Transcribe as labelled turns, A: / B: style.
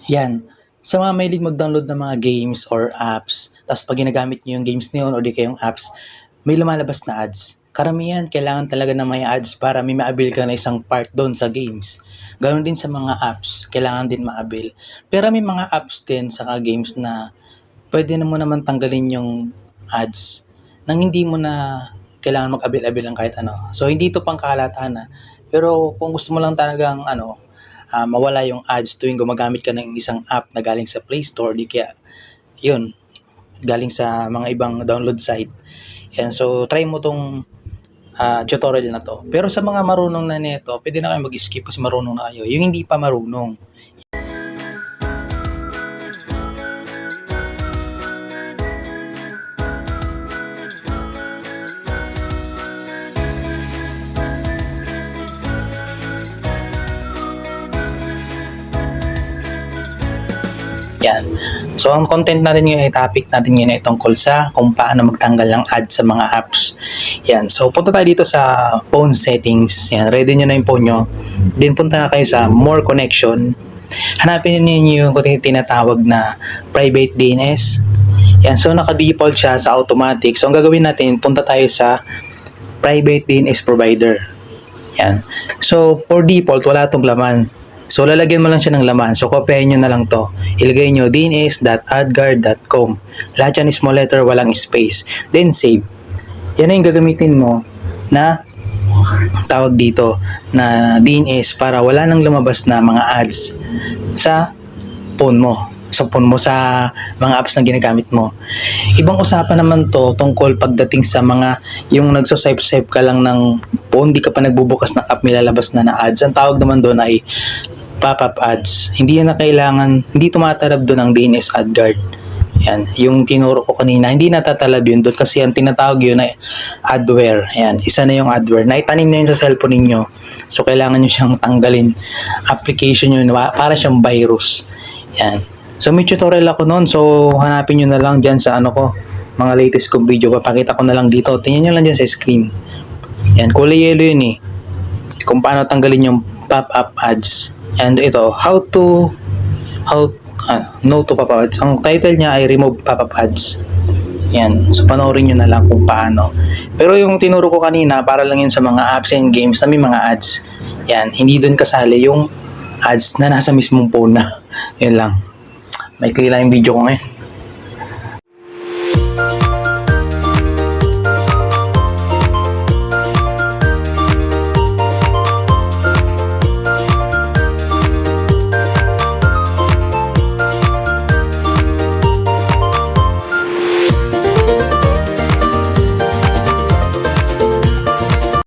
A: Yan. Sa mga mahilig mag-download ng mga games or apps, tapos pag ginagamit niyo yung games na yun or di kayong apps, may lumalabas na ads. Karamihan, kailangan talaga na may ads para may ma-avail ka na isang part doon sa games. Ganoon din sa mga apps, kailangan din ma-avail. Pero may mga apps din sa games na pwede na mo naman tanggalin yung ads nang hindi mo na kailangan mag-avail-avail ng kahit ano. So, hindi ito pang kahalatahan na. Pero kung gusto mo lang talagang mawala yung ads tuwing gumagamit ka ng isang app na galing sa Play Store, di kaya, yun, galing sa mga ibang download site. Yan, so try mo tong tutorial na to. Pero sa mga marunong na nito, pwede na kayo mag-skip kasi marunong na kayo. Yung hindi pa marunong, yan. So, ang content natin ngayon ay topic natin ngayon ay tungkol sa kung paano magtanggal ng ads sa mga apps. Yan. So, punta tayo dito sa phone settings. Yan. Ready nyo na yung phone nyo. Then, punta kayo sa more connection. Hanapin niyo yung tinatawag na private DNS. Yan. So, naka-default siya sa automatic. So, ang gagawin natin, punta tayo sa private DNS provider. Yan. So, for default, wala itong laman. So, lalagyan mo lang siya ng laman. So, kopyahin nyo na lang to. Ilagay nyo dns.adguard.com. Lahat yan small letter, walang space. Then, save. Yan na yung gagamitin mo na tawag dito na DNS para wala nang lumabas na mga ads sa phone mo. Sa phone mo, sa mga apps na ginagamit mo. Ibang usapan naman to tungkol pagdating sa mga yung nagso-swipe ka lang ng phone, di ka pa nagbubukas ng app, may lalabas na ads. Ang tawag naman doon ay pop-up ads. Hindi na kailangan, hindi tumatalab doon ang DNS ad guard. Yan, yung tinuro ko kanina, hindi natatalab yun doon kasi ang tinatawag yun ay adware. Yan, isa na yung adware. Naitanim na yun sa cellphone ninyo. So, kailangan nyo siyang tanggalin. Application yun, para siyang virus. Yan. So, may tutorial ako noon. So, hanapin nyo na lang dyan sa mga latest kong video. Papakita ko na lang dito. Tingnan nyo lang dyan sa screen. Yan, kulay yellow yun eh. Kung paano tanggalin yung pop-up ads. And ito, no to pop-up ads. Ang title niya ay remove pop-up ads. Yan. So, panoorin nyo na lang kung paano. Pero yung tinuro ko kanina, para lang yun sa mga apps and games na may mga ads. Yan. Hindi dun kasali yung ads na nasa mismong phone na. Yan lang. May clear lang yung video ko ngayon.